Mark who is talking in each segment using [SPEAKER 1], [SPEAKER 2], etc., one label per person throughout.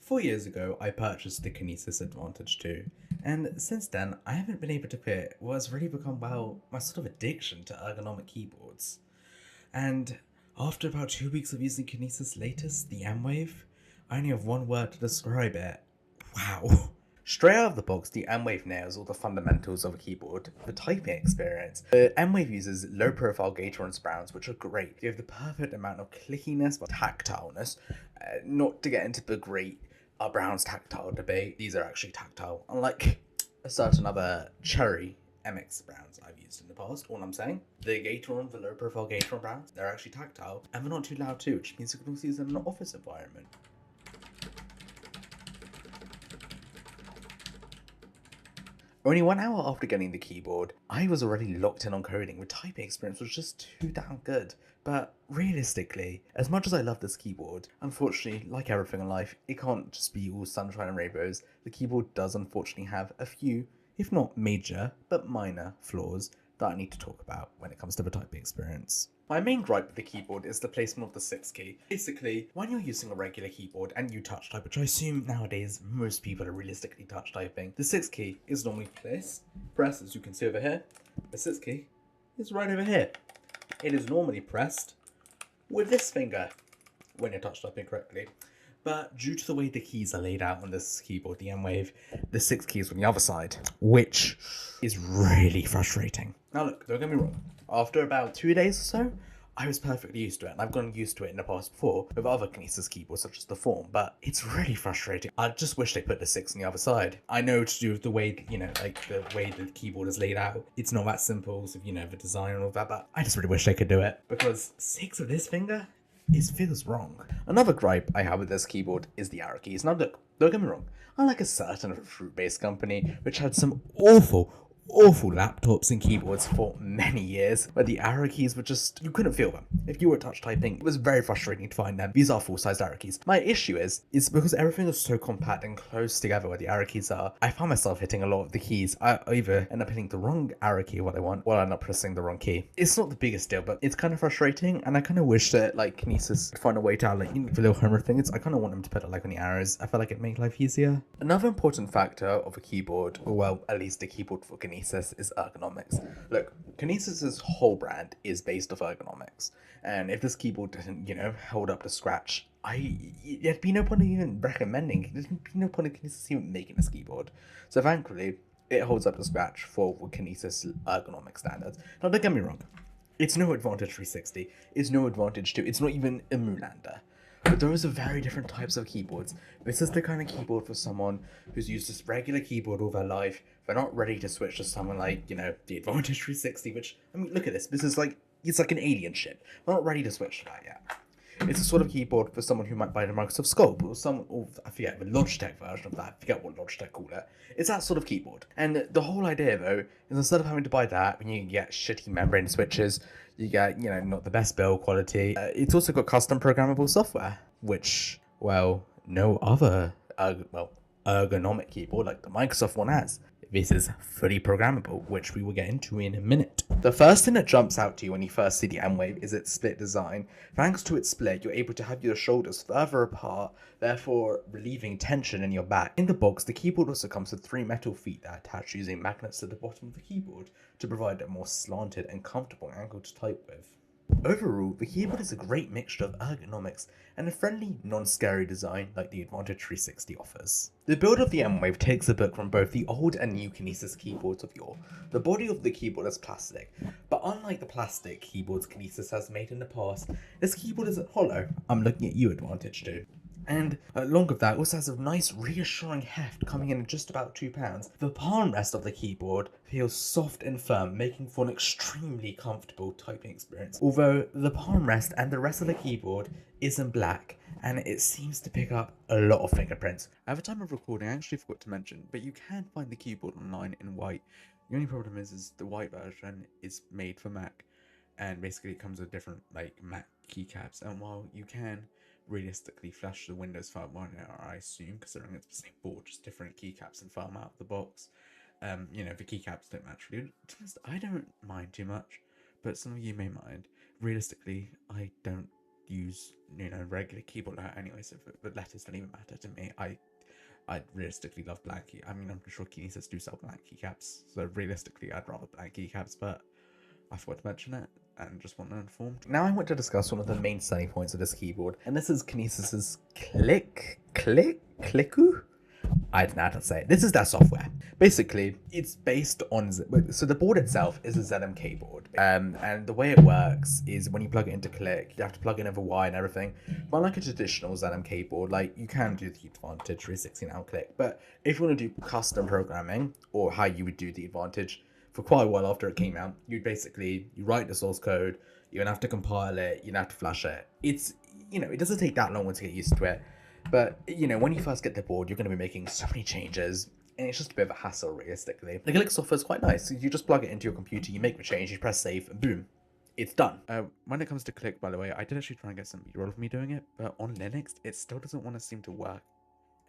[SPEAKER 1] 4 years ago, I purchased the Kinesis Advantage 2, and since then, I haven't been able to quit what has really become, well, my sort of addiction to ergonomic keyboards. And after about 2 weeks of using Kinesis' latest, the mWave, I only have one word to describe it. Wow. Straight out of the box, the mWave nails all the fundamentals of a keyboard, the typing experience. The mWave uses low-profile Gatorons browns, which are great. They have the perfect amount of clickiness but tactileness. Not to get into the great browns tactile debate, these are actually tactile, unlike a certain other cherry MX browns I've used in the past. All I'm saying, the Gatoron, the low-profile Gatoron browns, they're actually tactile, and they're not too loud too, which means you can also use them in an office environment. Only 1 hour after getting the keyboard, I was already locked in on coding. The typing experience was just too damn good. But realistically, as much as I love this keyboard, unfortunately, like everything in life, it can't just be all sunshine and rainbows. The keyboard does unfortunately have a few, if not major, but minor flaws that I need to talk about when it comes to the typing experience. My main gripe with the keyboard is the placement of the 6 key. Basically, when you're using a regular keyboard and you touch type, which I assume nowadays most people are realistically touch typing, the 6 key is normally pressed, as you can see over here. The 6 key is right over here. It is normally pressed with this finger when you're touch typing correctly. But due to the way the keys are laid out on this keyboard, the mWave, the 6 keys on the other side, which is really frustrating. Now look, don't get me wrong, after about 2 days or so, I was perfectly used to it, and I've gotten used to it in the past before with other Kinesis keyboards such as the Form, but it's really frustrating. I just wish they put the 6 on the other side. I know to do with the way, like the way the keyboard is laid out, it's not that simple, so the design and all that, but I just really wish they could do it, because 6 with this finger, it feels wrong. Another gripe I have with this keyboard is the arrow keys. Now look, don't get me wrong, unlike a certain fruit-based company which had some awful laptops and keyboards for many years, where the arrow keys were just, you couldn't feel them. If you were touch typing, it was very frustrating to find them. These are full-sized arrow keys. My issue is because everything is so compact and close together where the arrow keys are, I found myself hitting a lot of the keys. I either end up hitting the wrong arrow key what I want, or I end up pressing the wrong key. It's not the biggest deal, but it's kind of frustrating, and I kind of wish that like Kinesis would find a way to like, the little homework things. I kind of want them to put it like on the arrows. I feel like it made life easier. Another important factor of a keyboard, or well, at least a keyboard for Kinesis, is ergonomics. Look, Kinesis's whole brand is based off ergonomics, and if this keyboard didn't, hold up to scratch, there'd be no point in even recommending. There'd be no point in Kinesis even making this keyboard. So thankfully, it holds up to scratch for Kinesis ergonomic standards. Now, don't get me wrong, it's no Advantage 360. It's no Advantage 2. It's not even a Moolander. But those are very different types of keyboards. This is the kind of keyboard for someone who's used this regular keyboard all their life. They're not ready to switch to someone like, the Advantage 360, which, I mean, look at this. This is like, it's like an alien ship. They're not ready to switch to that yet. It's a sort of keyboard for someone who might buy the Microsoft Sculpt, or I forget, the Logitech version of that. I forget what Logitech called it. It's that sort of keyboard. And the whole idea, though, is instead of having to buy that, when you get shitty membrane switches, you get, not the best build quality. It's also got custom programmable software, which, well, no other, ergonomic keyboard like the Microsoft one has. This is fully programmable, which we will get into in a minute. The first thing that jumps out to you when you first see the mWave is its split design. Thanks to its split, you're able to have your shoulders further apart, therefore relieving tension in your back. In the box, the keyboard also comes with 3 metal feet that attach using magnets to the bottom of the keyboard to provide a more slanted and comfortable angle to type with. Overall, the keyboard is a great mixture of ergonomics and a friendly, non-scary design like the Advantage 360 offers. The build of the mWave takes a book from both the old and new Kinesis keyboards of yore. The body of the keyboard is plastic, but unlike the plastic keyboards Kinesis has made in the past, this keyboard isn't hollow. I'm looking at you, Advantage 2. And along with that, also has a nice reassuring heft coming in at just about £2. The palm rest of the keyboard feels soft and firm, making for an extremely comfortable typing experience. Although the palm rest and the rest of the keyboard is in black, and it seems to pick up a lot of fingerprints. At the time of recording, I actually forgot to mention, but you can find the keyboard online in white. The only problem is the white version is made for Mac, and basically it comes with different like Mac keycaps, and while you can realistically flash the Windows firmware, I assume, considering it's the same board, just different keycaps and firmware out of the box. The keycaps don't match really. I don't mind too much, but some of you may mind. Realistically, I don't use, regular keyboard layout anyway, so the letters don't even matter to me. I realistically love blank key. I mean, I'm sure Kinesis do sell blank keycaps, so realistically, I'd rather blank keycaps, but I forgot to mention it and just want to inform. Now I want to discuss one of the main selling points of this keyboard, and this is Kinesis's Clicku? I don't know how to say it. This is their software. Basically, it's based on, so the board itself is a ZMK board. And the way it works is when you plug it into Click, you have to plug in over Y and everything. But like a traditional ZMK board, like you can do the Advantage 360 now Click. But if you want to do custom programming, or how you would do the Advantage, for quite a while after it came out, you write the source code, you don't have to compile it, you don't have to flash it. It's, it doesn't take that long to get used to it. But, when you first get the board, you're going to be making so many changes, and it's just a bit of a hassle, realistically. The Click software is quite nice. You just plug it into your computer, you make the change, you press save, and boom, it's done. When it comes to Click, by the way, I did actually try and get some B-roll of me doing it, but on Linux, it still doesn't want to seem to work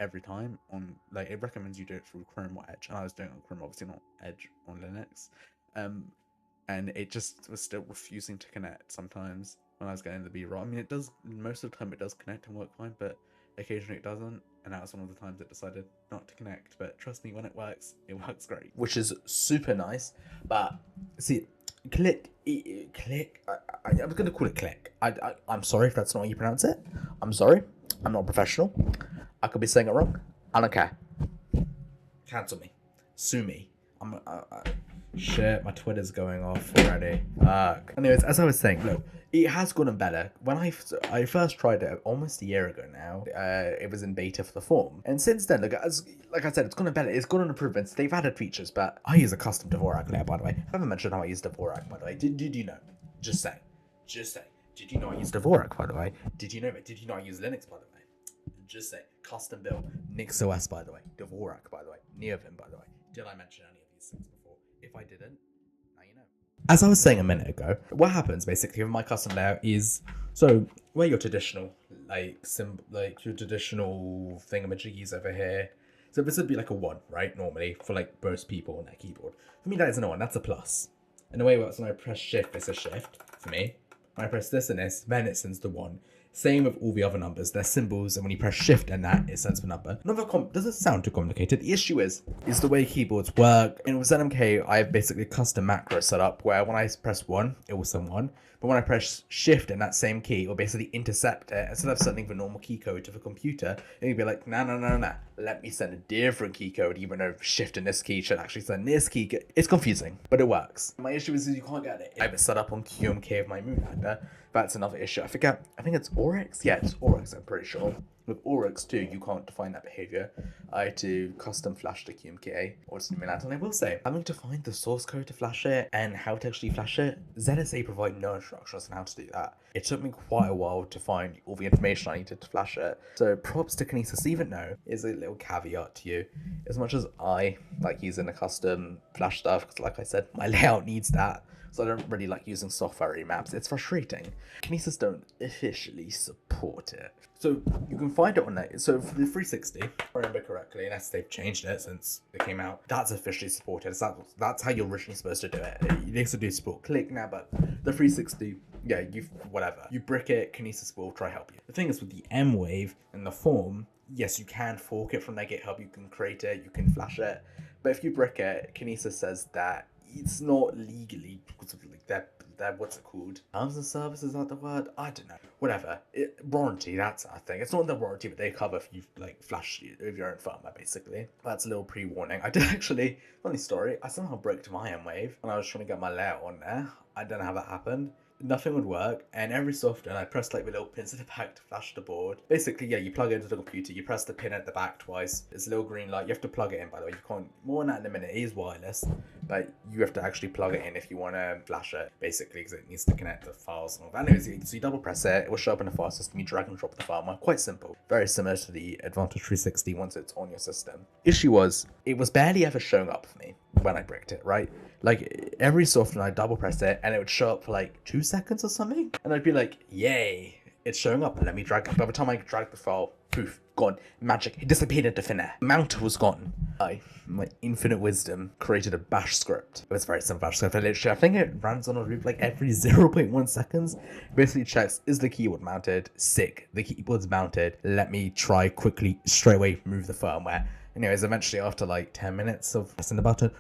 [SPEAKER 1] every time. It recommends you do it through Chrome or Edge, and I was doing it on Chrome, obviously not Edge on Linux. And it just was still refusing to connect sometimes when I was getting the B-roll. I mean, it does, most of the time it does connect and work fine, but occasionally it doesn't, and that was one of the times it decided not to connect. But trust me, when it works great, which is super nice. But see, Click, I'm gonna call it Click. I'm sorry if that's not how you pronounce it. I'm sorry, I'm not a professional. I could be saying it wrong. I don't care. Cancel me, sue me. Shit, my Twitter's going off already. Anyways, as I was saying, look, it has gotten better. When I first tried it almost a year ago now, it was in beta for the form. And since then, like I said, it's gotten better. It's gotten improvements. They've added features, but I use a custom Dvorak layer, by the way. I haven't mentioned how I use Dvorak, by the way. Did you know? Just say. Did you know I use Dvorak, by the way? Did you know it? Did you know I use Linux, by the way? Just say. Custom build. NixOS, by the way. Dvorak, by the way. Neovim, by the way. Did I mention any of these things before? If I didn't, now you know. As I was saying a minute ago, what happens basically with my custom layout is, so where your traditional your traditional thingamajiggies over here. So this would be like a 1, right? Normally for like most people on their keyboard. For me, that isn't a 1. That's a plus. And the way it works, when I press shift, it's a shift for me. When I press this and this, then it sends the 1. Same with all the other numbers. They're symbols, and when you press shift and that, it sends the number. Doesn't sound too complicated. The issue is the way keyboards work. And with ZMK, I have basically a custom macro set up where when I press 1, it will send 1. But when I press shift in that same key, it will basically intercept it. Instead of sending the normal key code to the computer, it will be like, nah. Let me send a different key code, even though shift in this key should actually send this key. It's confusing, but it works. My issue is you can't get it. I have it set up on QMK of my Moonlander. That's another issue. I think it's Oryx. Yeah, it's Oryx, I'm pretty sure. With Oryx too, you can't define that behavior. I had to custom flash the QMK or something like that. And I will say, having to find the source code to flash it and how to actually flash it, ZSA provide no instructions on how to do that. It took me quite a while to find all the information I needed to flash it. So props to Kinesis, even though is a little caveat to you. As much as I like using the custom flash stuff, because like I said, my layout needs that. So I don't really like using software remaps. It's frustrating. Kinesis don't officially support it. So you can find it on that. So for the 360, if I remember correctly, unless they've changed it since it came out, that's officially supported. That's how you're originally supposed to do it. You also do support Click now, but the 360, yeah, you brick it, Kinesis will try help you. The thing is with the mWave and the form, yes, you can fork it from their GitHub, you can create it, you can flash it, but if you brick it, Kinesis says that it's not legally, because of like that what's it called? Terms and services, is that the word? I don't know. Whatever. Warranty, that's our thing. It's not the warranty, but they cover if you like flash with your own firmware, basically. That's a little pre-warning. I did actually, funny story, I somehow bricked my mWave when I was trying to get my layout on there. I don't know how that happened. Nothing would work, and every so often I pressed like the little pins at the back to flash the board. Basically, yeah, you plug it into the computer, you press the pin at the back twice. There's a little green light. You have to plug it in, by the way. You can't, more on that in a minute. It is wireless, but you have to actually plug it in if you want to flash it, basically, because it needs to connect the files and all that. Anyways, so you double press it, it will show up in the file system, you drag and drop the file. Quite simple. Very similar to the Advantage 360 once it's on your system. Issue was, it was barely ever showing up for me when I bricked it, right? Like every so often I double press it and it would show up for like 2 seconds or something, and I'd be like, yay, it's showing up, and let me drag it. By the time I dragged the file, poof, gone. Magic, it disappeared into thin air. Mounter was gone. My infinite wisdom created a bash script. It was a very simple bash script. I think it runs on a loop like every 0.1 seconds. Basically checks, is the keyboard mounted? Sick. The keyboard's mounted. Let me try quickly, straight away move the firmware. Anyways, eventually after like 10 minutes of pressing the button,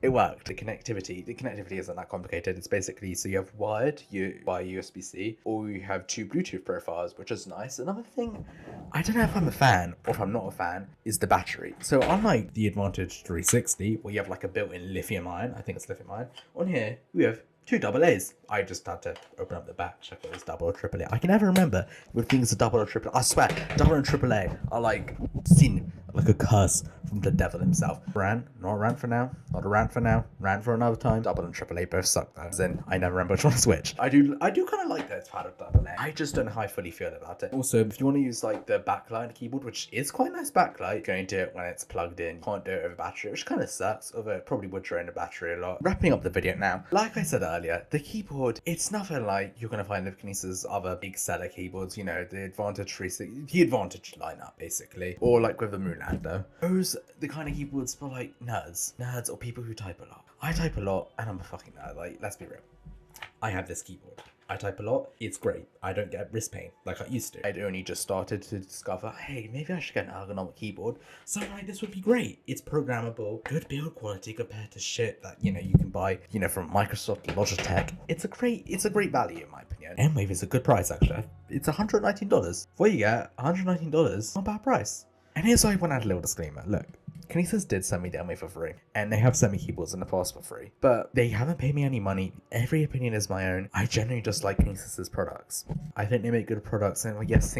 [SPEAKER 1] it worked. The connectivity isn't that complicated. It's basically, so you have wired by USB-C, or you have two Bluetooth profiles, which is nice. Another thing, I don't know if I'm a fan or if I'm not a fan, is the battery. So unlike the Advantage 360, where you have like a built-in lithium ion, I think it's lithium ion, on here we have two AA's. I just had to open up the back, check it was double or triple A. I can never remember if things are double or triple A. I swear, double and triple A are like seen like a curse from the devil himself. Not a rant for now, not a rant for now, rant for another time. Double and triple A both suck though. As in, I never remember which one to switch. I do kind of like that it's part of double A. I just don't know how I fully feel about it. Also, if you want to use like the backlight keyboard, which is quite a nice backlight, going to it when it's plugged in. You can't do it over battery, which kind of sucks, although it probably would drain the battery a lot. Wrapping up the video now, like I said earlier, the keyboard, it's nothing like you're going to find with Kinesis' other big seller keyboards, you know, the Advantage 360, the Advantage lineup basically, or like with the Moonlander. Those the kind of keyboards for like nerds or people who type a lot. I type a lot and I'm a fucking nerd, like let's be real. I have this keyboard. I type a lot. It's great. I don't get wrist pain like I used to. I'd only just started to discover, hey, maybe I should get an ergonomic keyboard. Something like this would be great. It's programmable, good build quality compared to shit that, you know, you can buy, you know, from Microsoft, Logitech. It's a great value in my opinion. mWave is a good price actually. It's $119. What you get, $119, not a bad price. And here's why I want to add a little disclaimer. Look, Kinesis did send me the mWave for free, and they have sent me keyboards in the past for free, but they haven't paid me any money. Every opinion is my own. I generally just like Kinesis's products. I think they make good products, and like, yes,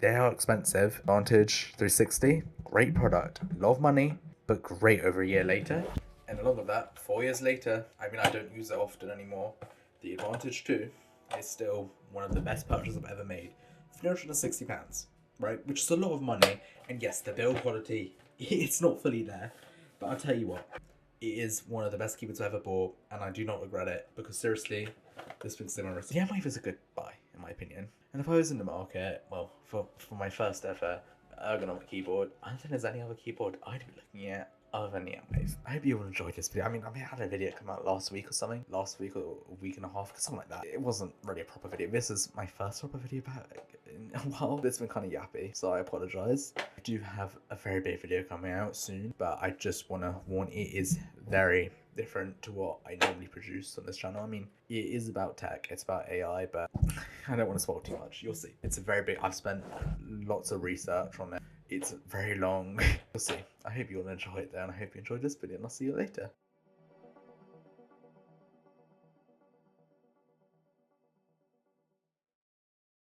[SPEAKER 1] they are expensive. Advantage 360, great product, a lot of money, but great over a year later. And along with that, 4 years later, I mean, I don't use it often anymore. The Advantage 2 is still one of the best purchases I've ever made. £360, right? Which is a lot of money, and yes, the build quality, it's not fully there, but I'll tell you what, it is one of the best keyboards I've ever bought, and I do not regret it, because seriously, this thing's still on wrist. Yeah, mWave is a good buy, in my opinion. And if I was in the market, well, for my first ever ergonomic keyboard, I don't think there's any other keyboard I'd be looking at other than the mWave. I hope you all enjoyed this video. I mean, I had a video come out last week or something. Last week or a week and a half, something like that. It wasn't really a proper video. This is my first proper video about it in a while. It's been kind of yappy, so I apologise. I do have a very big video coming out soon, but I just want to warn, it is very different to what I normally produce on this channel. I mean, it is about tech, it's about AI, but I don't want to spoil too much. You'll see. It's a very big, I've spent lots of research on it. It's very long. You'll see. I hope you all enjoy it there, and I hope you enjoyed this video, and I'll see you later.